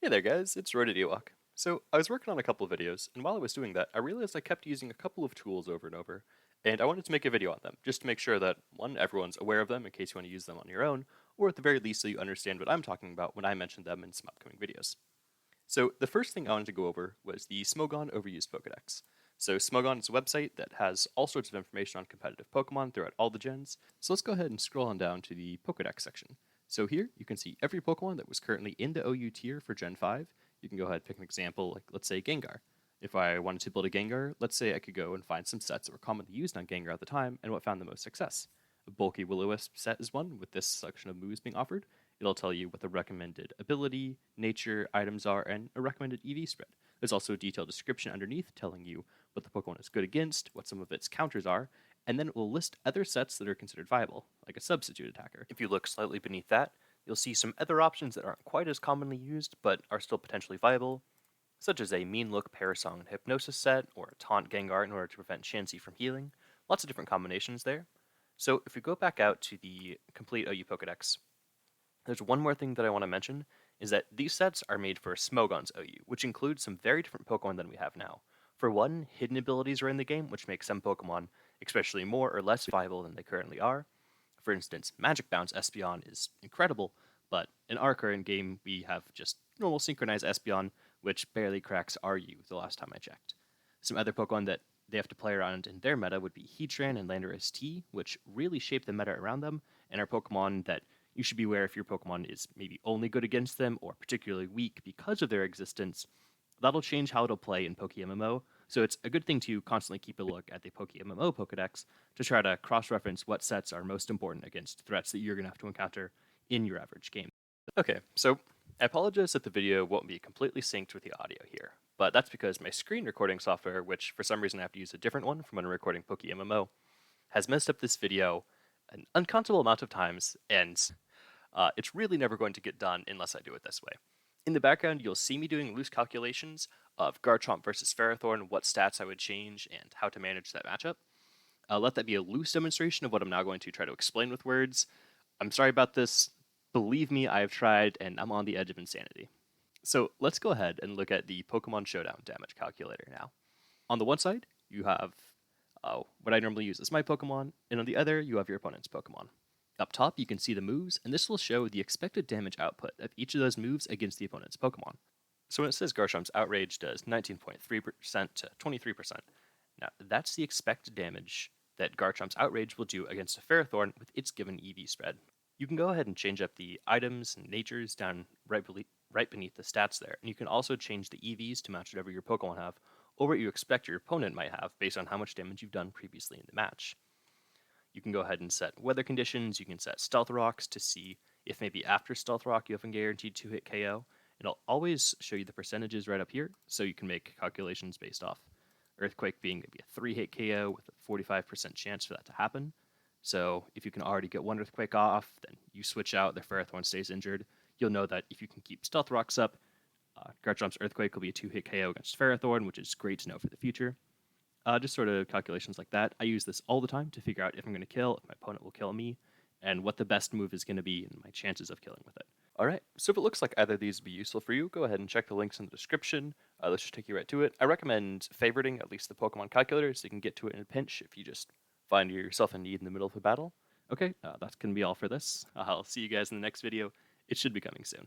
Hey there guys, it's Royd@Ewok. So I was working on a couple of videos, and while I was doing that, I realized I kept using a couple of tools over and over, and I wanted to make a video on them, just to make sure that, one, everyone's aware of them in case you want to use them on your own, or at the very least so you understand what I'm talking about when I mention them in some upcoming videos. So the first thing I wanted to go over was the Smogon Overused Pokedex. So Smogon is a website that has all sorts of information on competitive Pokemon throughout all the gens. So let's go ahead and scroll on down to the Pokedex section. So here you can see every Pokemon that was currently in the OU tier for Gen 5. You can go ahead and pick an example, like let's say Gengar. If I wanted to build a Gengar, let's say I could go and find some sets that were commonly used on Gengar at the time and what found the most success. A bulky Will-O-Wisp set is one, with this selection of moves being offered. It'll tell you what the recommended ability, nature, items are, and a recommended EV spread. There's also a detailed description underneath telling you what the Pokemon is good against, what some of its counters are, and then it will list other sets that are considered viable, like a substitute attacker. If you look slightly beneath that, you'll see some other options that aren't quite as commonly used, but are still potentially viable, such as a Mean Look Parasong and Hypnosis set, or a Taunt Gengar in order to prevent Chansey from healing. Lots of different combinations there. So if we go back out to the complete OU Pokedex, there's one more thing that I want to mention, is that these sets are made for Smogon's OU, which includes some very different Pokemon than we have now. For one, hidden abilities are in the game, which makes some Pokemon especially more or less viable than they currently are. For instance, Magic Bounce Espeon is incredible, but in our current game, we have just normal synchronized Espeon, which barely cracks RU the last time I checked. Some other Pokemon that they have to play around in their meta would be Heatran and Landorus T, which really shape the meta around them, and are Pokemon that you should be aware if your Pokemon is maybe only good against them or particularly weak because of their existence. That'll change how it'll play in PokeMMO, so it's a good thing to constantly keep a look at the PokeMMO Pokedex to try to cross-reference what sets are most important against threats that you're going to have to encounter in your average game. Okay, so I apologize that the video won't be completely synced with the audio here, but that's because my screen recording software, which for some reason I have to use a different one from when I'm recording PokeMMO, has messed up this video an uncountable amount of times, and it's really never going to get done unless I do it this way. In the background, you'll see me doing loose calculations of Garchomp versus Ferrothorn, what stats I would change, and how to manage that matchup. Let that be a loose demonstration of what I'm now going to try to explain with words. I'm sorry about this. Believe me, I have tried, and I'm on the edge of insanity. So let's go ahead and look at the Pokemon Showdown damage calculator now. On the one side, you have what I normally use as my Pokemon, and on the other, you have your opponent's Pokemon. Up top, you can see the moves, and this will show the expected damage output of each of those moves against the opponent's Pokemon. So when it says Garchomp's Outrage does 19.3% to 23%, now that's the expected damage that Garchomp's Outrage will do against a Ferrothorn with its given EV spread. You can go ahead and change up the items and natures down right beneath the stats there, and you can also change the EVs to match whatever your Pokemon have, or what you expect your opponent might have based on how much damage you've done previously in the match. You can go ahead and set weather conditions, you can set Stealth Rocks to see if maybe after Stealth Rock you have a guaranteed 2-hit KO. It'll always show you the percentages right up here, so you can make calculations based off Earthquake being maybe a 3-hit KO with a 45% chance for that to happen. So if you can already get one Earthquake off, then you switch out, the Ferrothorn stays injured. You'll know that if you can keep Stealth Rocks up, Garchomp's Earthquake will be a 2-hit KO against Ferrothorn, which is great to know for the future. Just sort of calculations like that. I use this all the time to figure out if I'm going to kill, if my opponent will kill me, and what the best move is going to be and my chances of killing with it. Alright, so if it looks like either of these would be useful for you, go ahead and check the links in the description. Let's just take you right to it. I recommend favoriting at least the Pokemon calculator so you can get to it in a pinch if you just find yourself in need in the middle of a battle. Okay, that's going to be all for this. I'll see you guys in the next video. It should be coming soon.